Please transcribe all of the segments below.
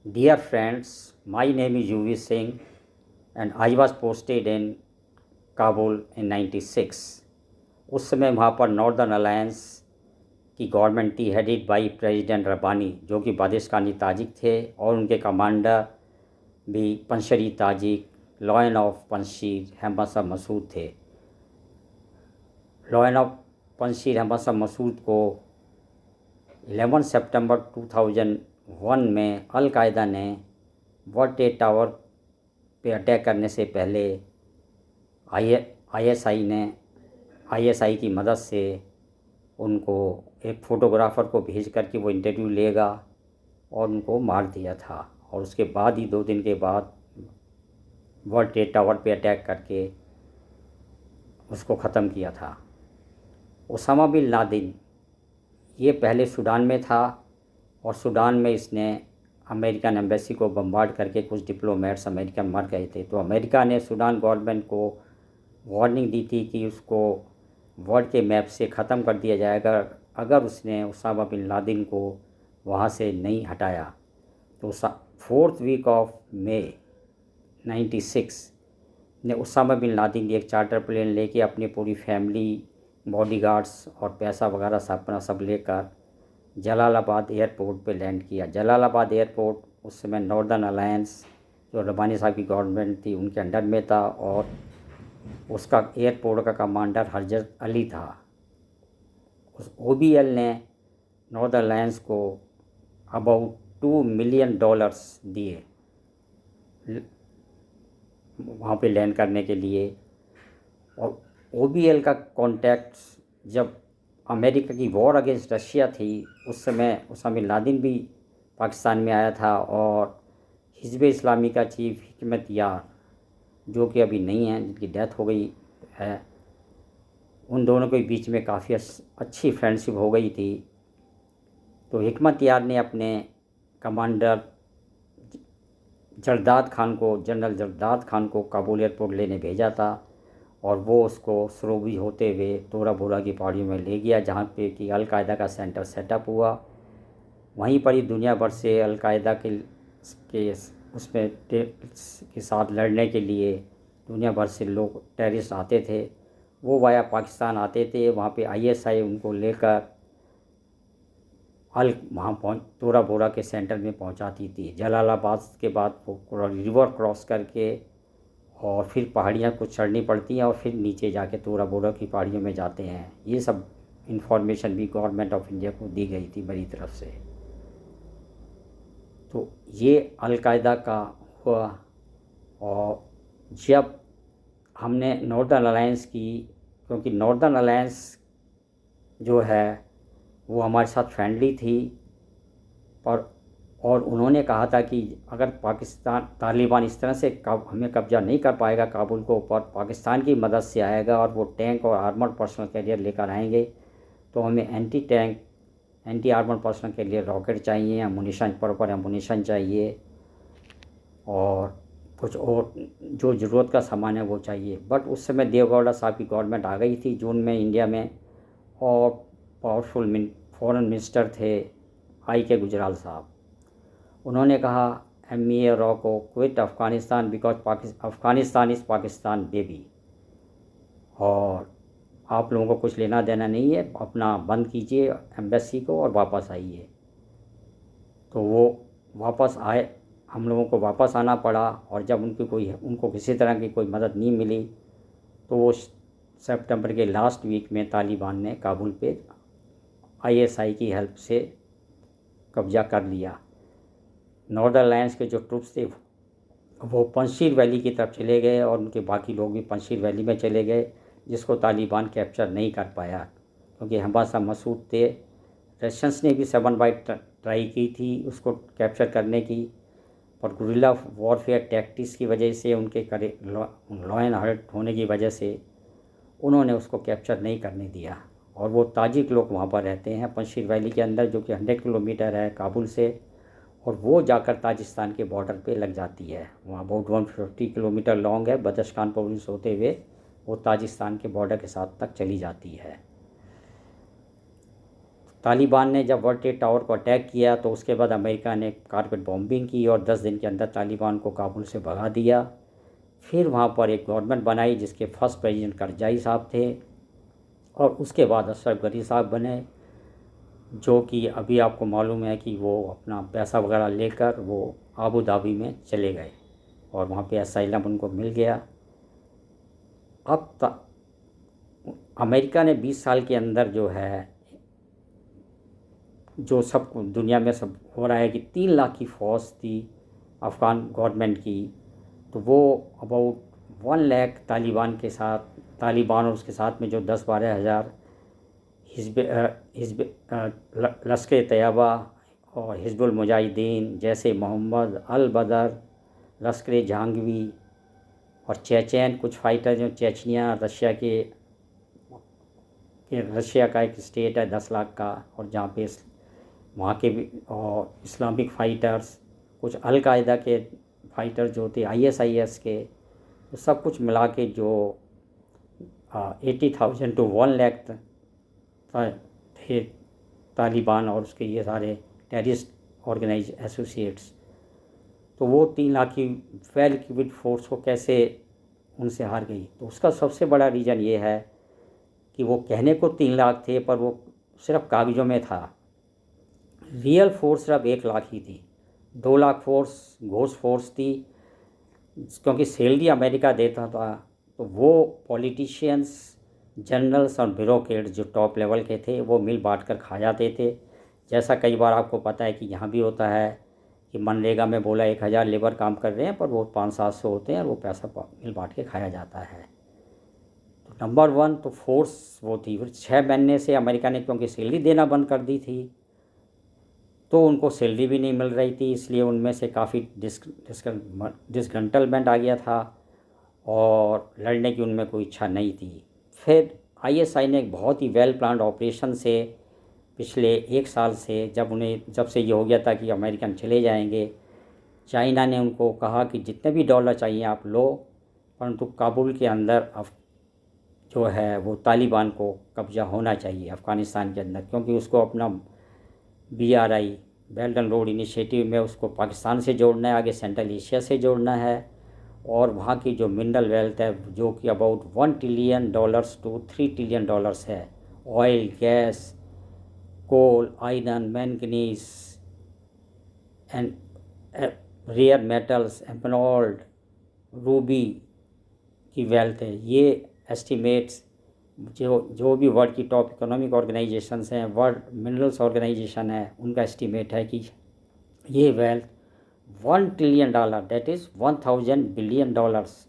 Dear friends, my name is UV Singh and I was posted in Kabul इन 96। उस समय वहाँ पर नॉर्दर्न अलायंस की गवर्नमेंट थी, हेडेड बाई प्रेसिडेंट रब्बानी, जो कि बदिस्तानी ताजिक थे, और उनके कमांडर भी पंशरी ताजिक लॉयन ऑफ पंशीर हमसा मसूद थे। लॉयन ऑफ पंशीर हमसा मसूद को 11 सितंबर 2001 में अल-कायदा ने वर्ल्ड ट्रेड टावर पे अटैक करने से पहले आईएसआई की मदद से उनको एक फ़ोटोग्राफ़र को भेज कर के वो इंटरव्यू लेगा और उनको मार दिया था। और उसके बाद ही 2 दिन के बाद वर्ल्ड ट्रेड टावर पे अटैक करके उसको ख़त्म किया था। ओसामा बिन लादेन ये पहले सूडान में था और सूडान में इसने अमेरिकन एम्बेसी को बम्बार्ड करके कुछ डिप्लोमेट्स अमेरिकन मर गए थे। तो अमेरिका ने सूडान गवर्नमेंट को वार्निंग दी थी कि उसको वर्ल्ड के मैप से ख़त्म कर दिया जाएगा अगर उसने ओसामा बिन लादेन को वहाँ से नहीं हटाया। तो 4th वीक ऑफ मई 96 ने ओसामा बिन लादेन एक चार्टर प्लेन लेके अपनी पूरी फैमिली, बॉडीगार्ड्स और पैसा वगैरह सब लेकर जलालाबाद एयरपोर्ट पे लैंड किया। जलालाबाद एयरपोर्ट उस समय नॉर्दर्न अलायंस जो रब्बानी साहब की गवर्नमेंट थी उनके अंडर में था और उसका एयरपोर्ट का कमांडर हरजत अली था। उस OBL ने नॉर्दर्न अलायंस को अबाउट $2 मिलियन दिए वहाँ पे लैंड करने के लिए। और OBL का कॉन्टैक्ट जब अमेरिका की वॉर अगेंस्ट रशिया थी उस समय ओसामा बिन लादेन भी पाकिस्तान में आया था और हिज़्ब इस्लामी का चीफ हिकमत यार, जो कि अभी नहीं है, जिनकी डेथ हो गई है, उन दोनों के बीच में काफ़ी अच्छी फ्रेंडशिप हो गई थी। तो हिकमत यार ने अपने कमांडर जनरल जरदाद खान को काबुल एयरपोर्ट लेने भेजा था और वो उसको सरोबी होते हुए तोरा बोरा की पहाड़ियों में ले गया, जहाँ पे कि अल-कायदा का सेंटर सेटअप हुआ। वहीं पर ही दुनिया भर से अल-कायदा के उसमें के साथ लड़ने के लिए दुनिया भर से लोग टेररिस्ट आते थे। वो वाया पाकिस्तान आते थे, वहाँ पे ISI उनको लेकर तोरा बोरा के सेंटर में पहुँचाती थी। जलालाबाद के बाद वो रिवर क्रॉस करके और फिर पहाड़ियाँ कुछ चढ़नी पड़ती हैं और फिर नीचे जाके तोरा बोरा की पहाड़ियों में जाते हैं। ये सब इंफॉर्मेशन भी गवर्नमेंट ऑफ इंडिया को दी गई थी मेरी तरफ से। तो ये अल-कायदा का हुआ। और जब हमने नॉर्दर्न अलायंस की, क्योंकि नॉर्दर्न अलायंस जो है वो हमारे साथ फ्रेंडली थी और उन्होंने कहा था कि अगर तालिबान इस तरह से हमें कब्जा नहीं कर पाएगा काबुल को ऊपर, पाकिस्तान की मदद से आएगा और वो टैंक और आर्मर्ड पर्सनल कैरियर लेकर आएंगे, तो हमें anti tank anti armoured personal carrier rocket चाहिए, अमुनिशन प्रॉपर अमुनिशन चाहिए और कुछ और जो ज़रूरत का सामान है वो चाहिए। बट उस समय देवेगौड़ा साहब की गवर्नमेंट आ गई थी जून में इंडिया में, और पावरफुल फॉरेन मिनिस्टर थे के गुजराल साहब। उन्होंने कहा MEA रॉ को quit Afghanistan because Afghanistan is Pakistan baby, और आप लोगों को कुछ लेना देना नहीं है, अपना बंद कीजिए एम्बेसी को और वापस आइए। तो वो वापस आए, हम लोगों को वापस आना पड़ा। और जब उनको किसी तरह की कोई मदद नहीं मिली तो वो सितंबर के लास्ट वीक में तालिबान ने काबुल पे ISI की हेल्प से कब्जा कर लिया। नॉर्दर्न अलायंस के जो ट्रूप्स थे वो पंशीर वैली की तरफ चले गए और उनके बाकी लोग भी पंशीर वैली में चले गए, जिसको तालिबान कैप्चर नहीं कर पाया क्योंकि हमसा मसूद थे। रशियंस ने भी 7 बाइट ट्राई की थी उसको कैप्चर करने की, पर गुरिल्ला वॉरफेयर टैक्टिक्स की वजह से, उनके लॉ एंड ऑर्डर होने की वजह से उन्होंने उसको कैप्चर नहीं करने दिया। और वो ताजिक लोग वहाँ पर रहते हैं पंशीर वैली के अंदर, जो कि 100 किलोमीटर है काबुल से, और वो जाकर ताजिस्तान के बॉर्डर पे लग जाती है। वहाँ अबाउट 150 किलोमीटर लॉन्ग है, बदख्शान प्रोविंस होते हुए वो ताजिस्तान के बॉर्डर के साथ तक चली जाती है। तालिबान ने जब वर्ल्ड ट्रेड टावर को अटैक किया तो उसके बाद अमेरिका ने कारपेट बॉम्बिंग की और 10 दिन के अंदर तालिबान को काबुल से भगा दिया। फिर वहाँ पर एक गवर्नमेंट बनाई जिसके फर्स्ट प्रेसिडेंट करज़ाई साहब थे और उसके बाद अशरफ गनी साहब बने, जो कि अभी आपको मालूम है कि वो अपना पैसा वगैरह लेकर वो आबू धाबी में चले गए और वहाँ पे असाइलम उनको मिल गया। अब अमेरिका ने 20 साल के अंदर जो है, जो सब दुनिया में सब हो रहा है कि 3 लाख की फ़ौज थी अफ़गान गवर्नमेंट की, तो वो अबाउट 1 लाख तालिबान और उसके साथ में जो 10-12 हज़ार हिज़्ब लश्कर तैयबा और हिज़्बुल मुजाहिदीन जैसे मोहम्मद अल बदर, लश्कर जहांगवी और चेचेन कुछ फाइटर जो चेचनिया रशिया का एक स्टेट है 10 लाख का, और जहाँ पे वहाँ के भी और इस्लामिक फ़ाइटर्स, कुछ अलकायदा के फ़ाइटर जो थे ISIS के, तो सब कुछ मिला के जो 80,000 to 1 लाख थे तालिबान और उसके ये सारे टेररिस्ट ऑर्गेनाइज एसोसिएट्स। तो वो 3 लाख की वेल इक्विप्ड फोर्स को कैसे उनसे हार गई, तो उसका सबसे बड़ा रीज़न ये है कि वो कहने को 3 लाख थे पर वो सिर्फ कागज़ों में था। रियल फोर्स सिर्फ 1 लाख ही थी। 2 लाख फोर्स घोस्ट फोर्स थी, क्योंकि सैलरी अमेरिका देता था, तो वो पॉलिटिशियंस, जनरल्स और ब्यूरोक्रेट्स जो टॉप लेवल के थे वो मिल बांट कर खा जाते थे। जैसा कई बार आपको पता है कि यहाँ भी होता है कि मनरेगा में बोला 1000 लेबर काम कर रहे हैं पर वो 500-700 होते हैं और वो पैसा मिल बांट के खाया जाता है। तो नंबर 1 तो फोर्स वो थी। फिर 6 महीने से अमेरिका ने क्योंकि सैलरी देना बंद कर दी थी तो उनको सैलरी भी नहीं मिल रही थी, इसलिए उनमें से काफ़ी डिसग्रंटलमेंट आ गया था और लड़ने की उनमें कोई इच्छा नहीं थी। फिर ISI ने एक बहुत ही वेल प्लान्ड ऑपरेशन से पिछले 1 साल से जब से ये हो गया था कि अमेरिकन चले जाएंगे, चाइना ने उनको कहा कि जितने भी डॉलर चाहिए आप लो, परंतु काबुल के अंदर जो है वो तालिबान को कब्ज़ा होना चाहिए अफ़गानिस्तान के अंदर, क्योंकि उसको अपना BRI belt and road initiative में उसको पाकिस्तान से जोड़ना है, आगे सेंट्रल एशिया से जोड़ना है, और वहाँ की जो मिनरल वेल्थ है जो कि अबाउट $1 ट्रिलियन to $3 ट्रिलियन है, oil, gas, coal, iron, manganese and rare metals, emerald, ruby की वेल्थ है। ये एस्टिमेट्स जो भी वर्ल्ड की टॉप इकोनॉमिक ऑर्गेनाइजेशंस हैं, वर्ल्ड मिनरल्स ऑर्गेनाइजेशन है, उनका एस्टिमेट है कि ये wealth $1 trillion, that is 1000 billion dollars,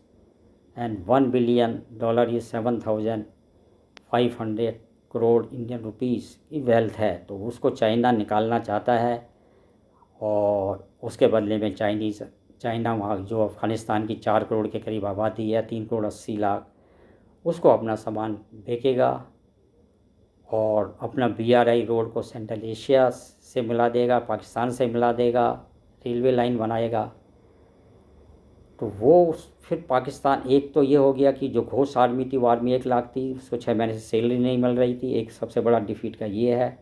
and $1 billion is 7500 crore Indian rupees की वेल्थ है। तो उसको चाइना निकालना चाहता है और उसके बदले में चाइना वहाँ जो अफ़गानिस्तान की 4 करोड़ के करीब आबादी है, 3 करोड़ 80 लाख, उसको अपना सामान बेचेगा और अपना BRI रोड को सेंट्रल एशिया से मिला देगा, पाकिस्तान से मिला देगा, रेलवे लाइन बनाएगा। तो वो फिर पाकिस्तान, एक तो ये हो गया कि जो घोष आर्मी थी वो आर्मी 1 लाख थी, उसको 6 महीने से सैलरी नहीं मिल रही थी, एक सबसे बड़ा डिफीट का ये है।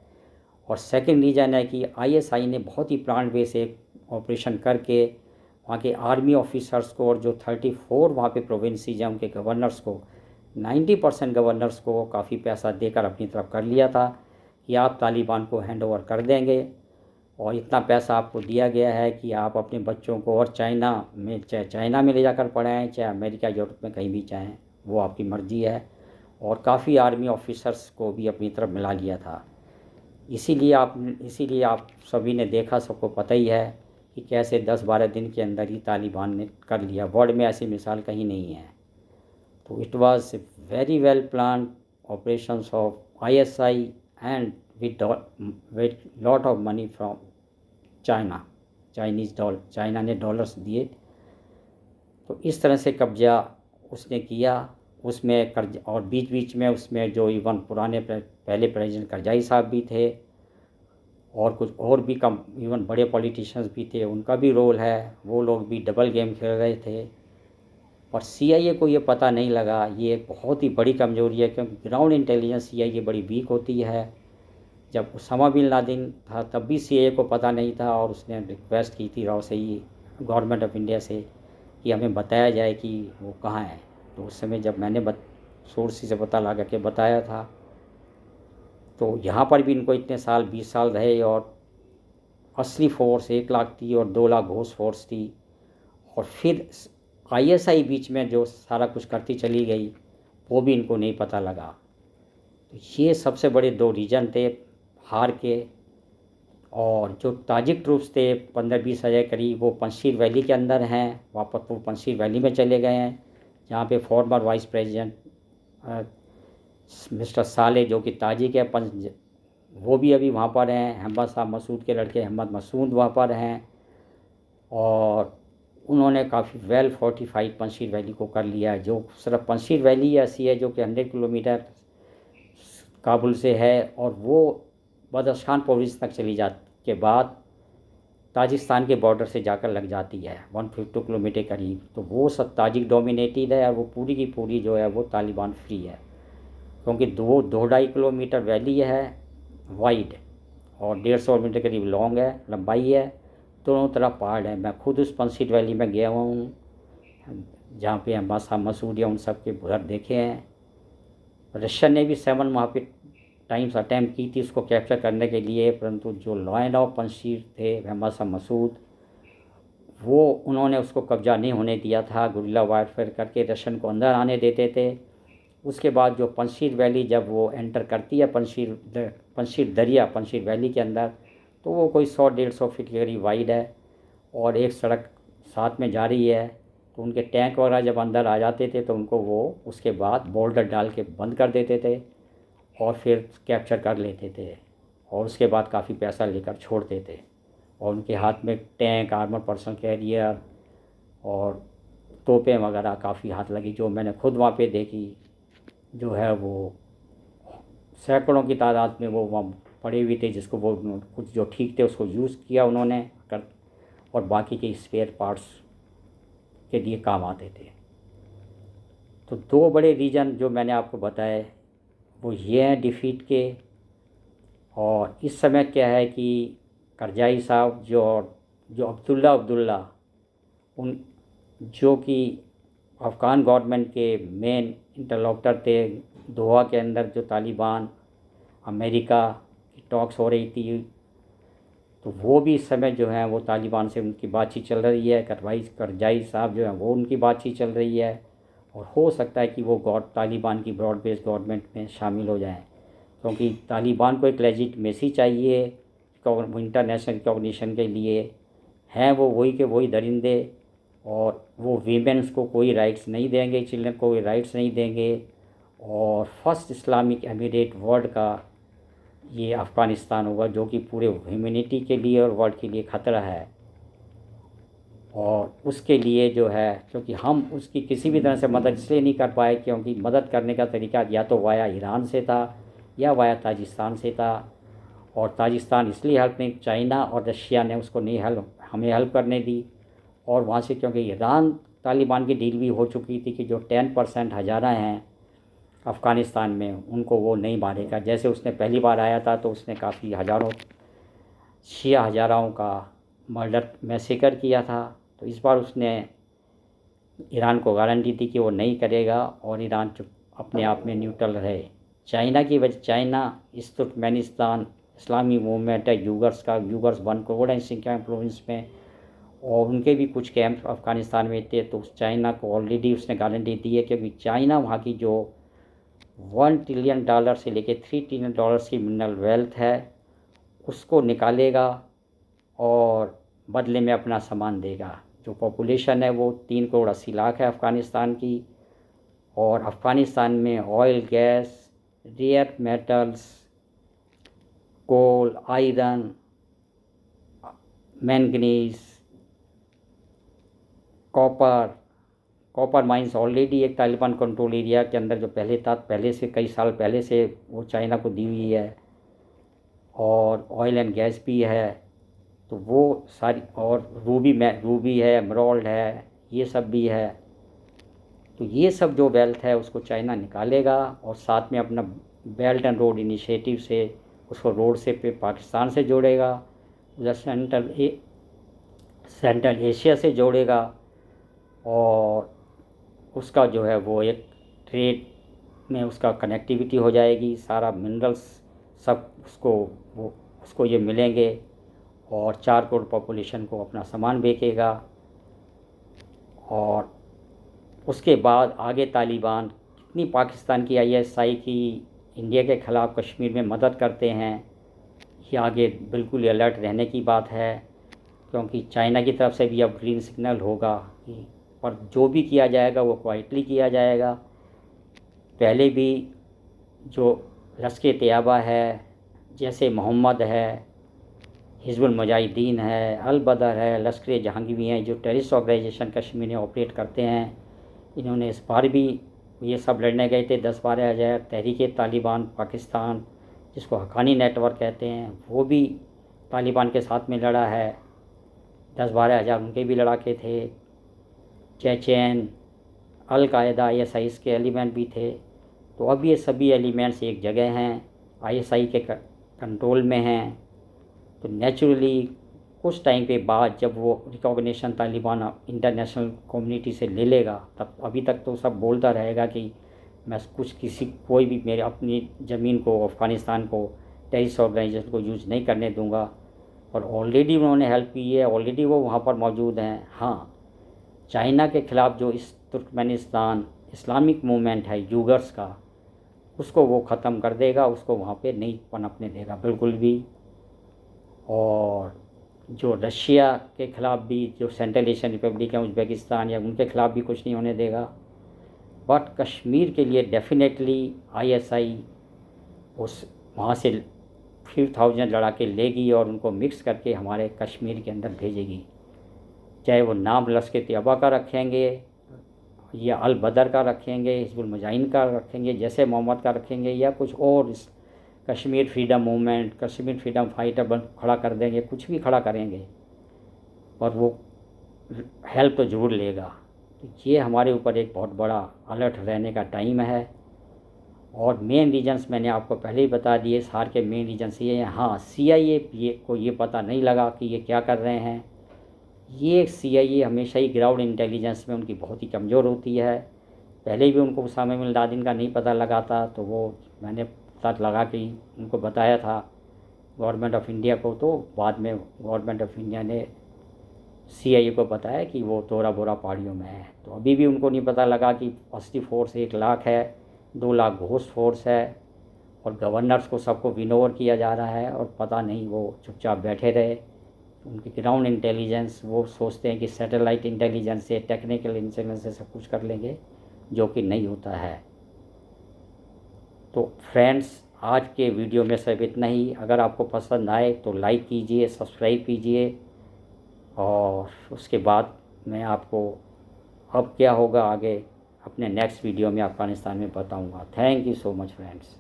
और सेकंड रीज़न है कि ISI ने बहुत ही प्लान वे से ऑपरेशन करके वहाँ के आर्मी ऑफिसर्स को और जो 34 वहाँ पे प्रोविंसीज हैं उनके गवर्नर्स को, 90% गवर्नर्स को काफ़ी पैसा देकर अपनी तरफ कर लिया था कि आप तालिबान को हैंड ओवर कर देंगे और इतना पैसा आपको दिया गया है कि आप अपने बच्चों को और चाहे चाइना में ले जाकर पढ़ाएं, चाहे अमेरिका यूरोप में कहीं भी चाहें, वो आपकी मर्ज़ी है। और काफ़ी आर्मी ऑफिसर्स को भी अपनी तरफ मिला लिया था। इसीलिए आप सभी ने देखा, सबको पता ही है कि कैसे 10-12 दिन के अंदर ही तालिबान ने कर लिया। वर्ल्ड में ऐसी मिसाल कहीं नहीं है। तो it was very well plan operations of ISI and with lot of money from China ने डॉलर्स दिए। तो इस तरह से कब्जा उसने किया। उसमें कर्ज और बीच बीच में उसमें जो इवन पहले प्रेसिडेंट करज़ाई साहब भी थे और कुछ और भी कम इवन बड़े पॉलिटिशियंस भी थे, उनका भी रोल है। वो लोग भी डबल गेम खेल रहे थे और CIA को ये पता नहीं लगा। ये एक बहुत ही बड़ी कमजोरी है क्योंकि ग्राउंड इंटेलिजेंस CIA बड़ी वीक होती है। जब उसामा बिन लादेन था तब भी सीआईए को पता नहीं था, और उसने रिक्वेस्ट की थी राव से ही गवर्नमेंट ऑफ इंडिया से कि हमें बताया जाए कि वो कहाँ है। तो उस समय जब मैंने सोर्स से पता लगा के बताया था, तो यहाँ पर भी इनको इतने साल 20 साल रहे, और असली फोर्स 1 लाख थी और 2 लाख घोष फोर्स थी। और फिर आईएसआई बीच में जो सारा कुछ करती चली गई, वो भी इनको नहीं पता लगा। तो ये सबसे बड़े 2 रीजन थे हार के। और जो ताजिक ट्रूप्स थे 15-20 हज़ार करीब, वो पंजशीर वैली के अंदर हैं, वापस वो पंजशीर वैली में चले गए हैं, जहाँ पे फॉर्मर वाइस प्रेसिडेंट मिस्टर साले जो कि ताजिक है वो भी अभी वहाँ पर हैं। अहमद शाह मसूद के लड़के अहमद मसूद वहाँ पर हैं, और उन्होंने काफ़ी वेल फोर्टिफाइड पंजशीर वैली को कर लिया है। जो सिर्फ पंजशीर वैली ऐसी है जो कि 100 किलोमीटर काबुल से है, और वो बदख्शान प्रोविंस तक चली जाती के बाद ताजिकिस्तान के बॉर्डर से जाकर लग जाती है 152 किलोमीटर करीब। तो वो सब ताजिक डोमिनेटेड है, और वो पूरी की पूरी जो है वो तालिबान फ्री है, क्योंकि 2-2.5 किलोमीटर वैली है वाइड, और 150 मीटर करीब लॉन्ग है, लंबाई है। दोनों तरफ पहाड़ है। मैं खुद उस पंजशीर वैली में गया हुआ हूँ, जहाँ पे अहमद शाह मसूद या उन सब के घर देखे हैं। रशियन ने भी 7 वहाँ पे टाइम्स अटैम्प्ट की थी उसको कैप्चर करने के लिए, परंतु जो लॉयन ऑफ पंजशीर थे अहमद शाह मसूद, वो उन्होंने उसको कब्जा नहीं होने दिया था। गुरिल्ला वारफेयर करके रशियन को अंदर आने देते थे। उसके बाद जो पंजशीर वैली जब वो एंटर करती है पंजशीर दरिया पंजशीर वैली के अंदर, तो वो कोई 100-150 फीट के करीब वाइड है, और एक सड़क साथ में जा रही है। तो उनके टैंक वगैरह जब अंदर आ जाते थे तो उनको वो उसके बाद बोल्डर डाल के बंद कर देते थे, और फिर कैप्चर कर लेते थे, और उसके बाद काफ़ी पैसा लेकर छोड़ते थे। और उनके हाथ में टैंक, आर्मर पर्सन कैरियर और तोपें वगैरह काफ़ी हाथ लगी, जो मैंने खुद वहाँ पे देखी। जो है वो सैकड़ों की तादाद में वो वहाँ पड़े हुए थे, जिसको वो कुछ जो ठीक थे उसको यूज़ किया उन्होंने कर, और बाकी के स्पेयर पार्ट्स के लिए काम आते थे। तो 2 बड़े रीजन जो मैंने आपको बताए वो ये हैं डिफीट के। और इस समय क्या है कि करजाई साहब जो अब्दुल्ला उन जो कि अफ़गान गवर्नमेंट के मेन इंटरलोक्टर थे दोहा के अंदर, जो तालिबान अमेरिका की टॉक्स हो रही थी, तो वो भी इस समय जो है वो तालिबान से उनकी बातचीत चल रही है। करजाई साहब जो है वो उनकी बातचीत चल रही है, और हो सकता है कि वो तालिबान की ब्रॉड बेस्ड गवर्नमेंट में शामिल हो जाएं, क्योंकि तालिबान को एक लेजिटिमेसी चाहिए इंटरनेशनल रिकॉग्निशन के लिए। हैं वो वही के वही दरिंदे, और वो वीमेंस को कोई राइट्स नहीं देंगे, चिल्ड्रन को कोई राइट्स नहीं देंगे। और फर्स्ट इस्लामिक एमिरेट वर्ल्ड का ये अफ़गानिस्तान होगा, जो कि पूरे ह्यूमैनिटी के लिए और वर्ल्ड के लिए ख़तरा है। और उसके लिए जो है, क्योंकि हम उसकी किसी भी तरह से मदद इसलिए नहीं कर पाए क्योंकि मदद करने का तरीका या तो वाया ईरान से था या वाया ताजिकिस्तान से था। और ताजिकिस्तान इसलिए हेल्प नहीं, चाइना और रशिया ने उसको नहीं हमें हेल्प करने दी। और वहाँ से क्योंकि ईरान तालिबान की डील भी हो चुकी थी कि जो 10% हज़ारा हैं अफ़गानिस्तान में उनको वो नहीं मारेगा। जैसे उसने पहली बार आया था तो उसने काफ़ी हज़ारों शिया हज़ाराओं का मर्डर मैसेकर किया था। तो इस बार उसने ईरान को गारंटी दी कि वो नहीं करेगा, और ईरान चुप अपने आप में न्यूट्रल रहे। चाइना की वजह, चाइना इस तुर्कमेनिस्तान इस्लामी मूवमेंट है यूगर्स का, यूगर्स 1 करोड़ है सिंकियांग प्रोविंस में, और उनके भी कुछ कैंप अफ़गानिस्तान में थे। तो चाइना को ऑलरेडी उसने गारंटी दी है, क्योंकि चाइना वहाँ की जो $1 ट्रिलियन से लेकर $3 ट्रिलियन की मिनरल वेल्थ है उसको निकालेगा, और बदले में अपना सामान देगा। जो पॉपुलेशन है वो 3 करोड़ 80 लाख है अफ़गानिस्तान की, और अफ़गानिस्तान में oil, gas, rare metals, coal, iron, manganese, copper mines already एक तालिबान कंट्रोल एरिया के अंदर जो पहले से कई साल पहले से वो चाइना को दी हुई है। और ऑयल एंड गैस भी है, तो वो सारी, और रूबी है, एमराल्ड है, ये सब भी है। तो ये सब जो वेल्थ है उसको चाइना निकालेगा, और साथ में अपना बेल्ट एंड रोड इनिशिएटिव से उसको रोड से पे पाकिस्तान से जोड़ेगा, उधर सेंट्रल एशिया से जोड़ेगा, और उसका जो है वो एक ट्रेड में उसका कनेक्टिविटी हो जाएगी, सारा मिनरल्स सब उसको ये मिलेंगे, और 4 करोड़ पॉपुलेशन को अपना सामान बेचेगा। और उसके बाद आगे तालिबान कितनी पाकिस्तान की ISI की इंडिया के ख़िलाफ़ कश्मीर में मदद करते हैं, ये आगे बिल्कुल अलर्ट रहने की बात है, क्योंकि चाइना की तरफ से भी अब ग्रीन सिग्नल होगा कि पर जो भी किया जाएगा वो क्वाइटली किया जाएगा। पहले भी जो लश्कर तैयबा है, जैसे मोहम्मद है, हिजबुल मुजाहिदीन है, अल बदर है, लश्कर जहांगीर हैं, जो टेररिस्ट ऑर्गेनाइजेशन कश्मीर में ऑपरेट करते हैं, इन्होंने इस बार भी ये सब लड़ने गए थे। 10-12 हज़ार तहरीक तालिबान पाकिस्तान, जिसको हक्कानी नेटवर्क कहते हैं, वो भी तालिबान के साथ में लड़ा है। 10-12 हज़ार उनके भी लड़ाके थे। चेचेन, अल कायदा, ISI के एलिमेंट भी थे। तो अब ये सभी एलिमेंट्स एक जगह हैं, ISI के कंट्रोल में हैं। तो नेचुरली कुछ टाइम के बाद जब वो रिकॉग्निशन तालिबान इंटरनेशनल कम्युनिटी से ले लेगा, तब अभी तक तो सब बोलता रहेगा कि मैं कोई भी मेरे अपनी ज़मीन को, अफ़गानिस्तान को टेररिस्ट ऑर्गेनाइजेशन को यूज़ नहीं करने दूंगा। और ऑलरेडी उन्होंने हेल्प की है, ऑलरेडी वो वहाँ पर मौजूद हैं। हाँ, चाइना के ख़िलाफ़ जो इस तुर्कमेनिस्तान इस्लामिक मूवमेंट है यूगर्स का, उसको वो ख़त्म कर देगा, उसको वहाँ पे नहीं पनपने देगा बिल्कुल भी। और जो रशिया के ख़िलाफ़ भी, जो सेंट्रल एशियन रिपब्लिक है, उज़्बेकिस्तान या उनके ख़िलाफ़ भी कुछ नहीं होने देगा। बट कश्मीर के लिए डेफिनेटली ISI उस वहाँ से 5000 लड़ाके लेगी और उनको मिक्स करके हमारे कश्मीर के अंदर भेजेगी। चाहे वो नाम लश्कर तैयबा का रखेंगे या अल बदर का रखेंगे, हिजबुल मुजाहिदीन का रखेंगे, जैसे मोहम्मद का रखेंगे, या कुछ और Kashmir freedom movement, Kashmir freedom fighter खड़ा कर देंगे, कुछ भी खड़ा करेंगे, और वो हेल्प तो ज़रूर लेगा। तो ये हमारे ऊपर एक बहुत बड़ा अलर्ट रहने का टाइम है। और मेन रीजंस मैंने आपको पहले ही बता दिए, सार के मेन रीजंस ये हैं। हाँ, CIA को ये पता नहीं लगा कि ये क्या कर रहे हैं। ये CIA हमेशा ही ग्राउंड इंटेलिजेंस में उनकी बहुत ही कमज़ोर होती है। पहले भी उनको उसामा बिन लादेन का नहीं पता लगा था, तो वो मैंने पता लगा कि उनको बताया था गवर्नमेंट ऑफ इंडिया को। तो बाद में गवर्नमेंट ऑफ इंडिया ने CIA को बताया कि वो तोरा बोरा पहाड़ियों में है। तो अभी भी उनको नहीं पता लगा कि असली फोर्स 1 लाख है, 2 लाख घोस्ट फोर्स है, और गवर्नर्स को सबको विनोवर किया जा रहा है, और पता नहीं वो चुपचाप बैठे रहे। उनकी ग्राउंड इंटेलिजेंस, वो सोचते हैं कि सैटेलाइट इंटेलिजेंस से, टेक्निकल इंटेलिजेंस से सब कुछ कर लेंगे, जो कि नहीं होता है। तो फ्रेंड्स, आज के वीडियो में सिर्फ इतना ही। अगर आपको पसंद आए तो लाइक कीजिए, सब्सक्राइब कीजिए, और उसके बाद मैं आपको अब क्या होगा आगे अपने नेक्स्ट वीडियो में अफ़गानिस्तान में बताऊंगा। Thank you so much friends.